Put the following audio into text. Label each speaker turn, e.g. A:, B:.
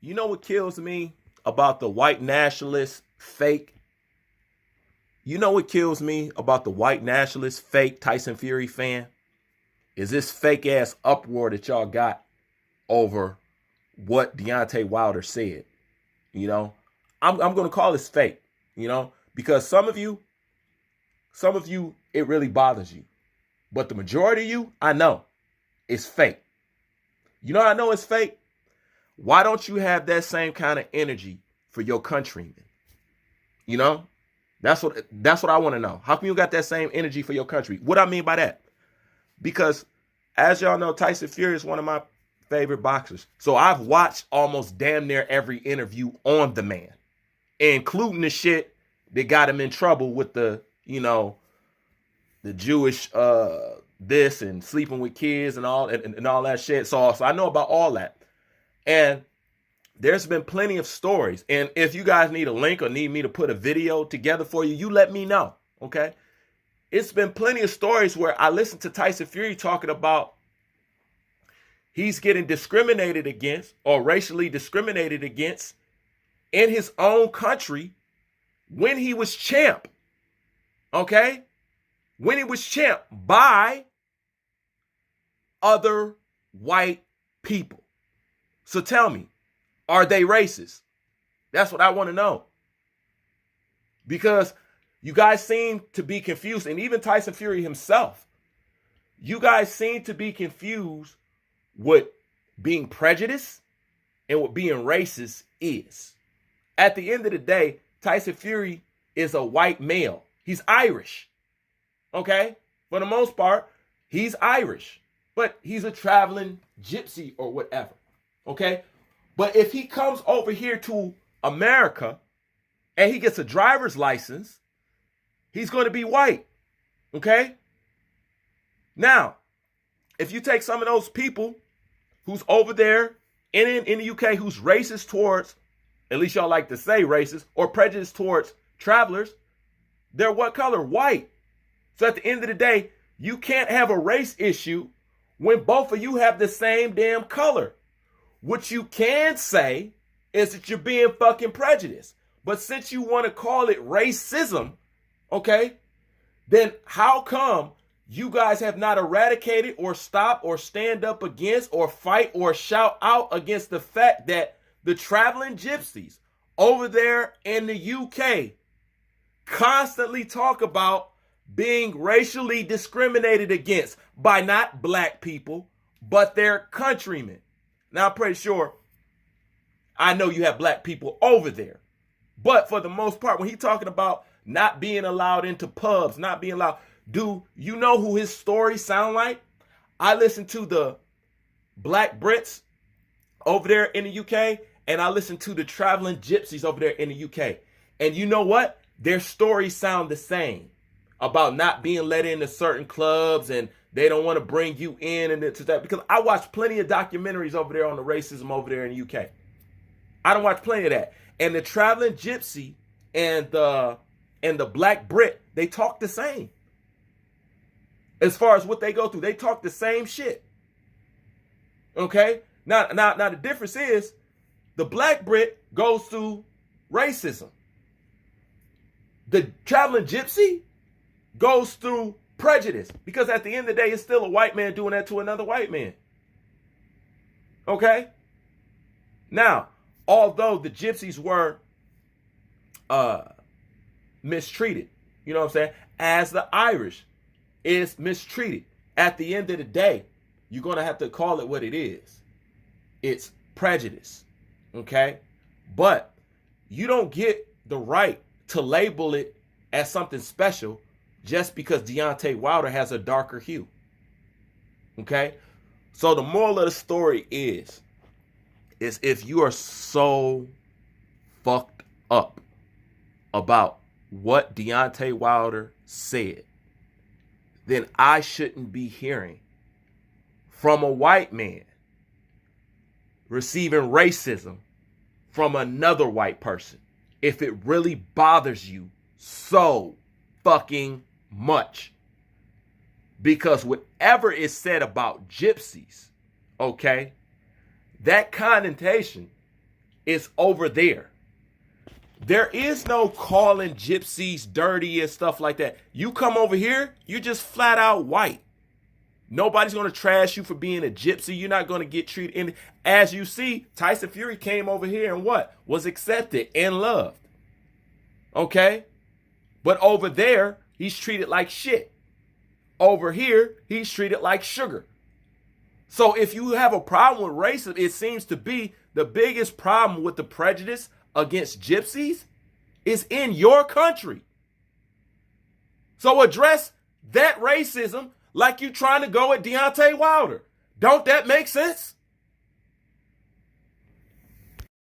A: You know what kills me about the white nationalist fake? You know what kills me about the white nationalist fake Tyson Fury fan? Is this fake ass uproar that y'all got over what Deontay Wilder said. You know, I'm going to call this fake, because some of you, it really bothers you. But the majority of you, I know, it's fake. You know how I know it's fake? Why don't you have that same kind of energy for your countrymen? That's what I want to know. How come you got that same energy for your country? What I mean by that? Because as y'all know, Tyson Fury is one of my favorite boxers. So I've watched almost damn near every interview on the man, including the shit that got him in trouble with the Jewish this and sleeping with kids and all that shit. So I know about all that. And there's been plenty of stories. And if you guys need a link or need me to put a video together for you, you let me know. Okay. It's been plenty of stories where I listened to Tyson Fury talking about he's getting discriminated against or racially discriminated against in his own country when he was champ. Okay? When he was champ by other white people. So tell me, are they racist? That's what I want to know. Because you guys seem to be confused, and even Tyson Fury himself, you guys seem to be confused what being prejudiced and what being racist is. At the end of the day, Tyson Fury is a white male. He's Irish. Okay? For the most part, he's Irish. But he's a traveling gypsy or whatever. Okay? But if he comes over here to America and he gets a driver's license, he's going to be white. Okay? Now, if you take some of those people who's over there in the UK who's racist towards, at least y'all like to say racist, or prejudiced towards travelers, they're what color? White. So at the end of the day, you can't have a race issue when both of you have the same damn color. What you can say is that you're being fucking prejudiced. But since you want to call it racism, okay, then how come you guys have not eradicated or stopped or stand up against or fight or shout out against the fact that the traveling gypsies over there in the UK constantly talk about being racially discriminated against by not black people, but their countrymen? Now, I'm pretty sure I know you have black people over there. But for the most part, when he's talking about not being allowed into pubs, not being allowed, do you know who his stories sound like? I listen to the black Brits over there in the UK, and I listen to the traveling gypsies over there in the UK. And you know what? Their stories sound the same about not being let into certain clubs and they don't want to bring you in and to that. Because I watch plenty of documentaries over there on the racism over there in the UK. I don't watch plenty of that. And the traveling gypsy and the black Brit, they talk the same. As far as what they go through, they talk the same shit. Okay? Now the difference is the black Brit goes through racism. The traveling gypsy goes through prejudice, because at the end of the day, it's still a white man doing that to another white man. Okay? Now, although the gypsies were mistreated, you know what I'm saying? As the Irish is mistreated, at the end of the day, you're going to have to call it what it is. It's prejudice. Okay? But you don't get the right to label it as something special just because Deontay Wilder has a darker hue. Okay? So the moral of the story is if you are so fucked up about what Deontay Wilder said, then I shouldn't be hearing from a white man receiving racism from another white person if it really bothers you so fucking much. Because whatever is said about gypsies, okay, that connotation is over there. There is no calling gypsies dirty and stuff like that. You come over here, you're just flat out white. Nobody's going to trash you for being a gypsy. You're not going to get treated. And as you see, Tyson Fury came over here and what? Was accepted and loved. Okay? But over there, he's treated like shit. Over here, he's treated like sugar. So if you have a problem with racism, it seems to be the biggest problem with the prejudice against gypsies is in your country. So address that racism like you're trying to go at Deontay Wilder. Don't that make sense?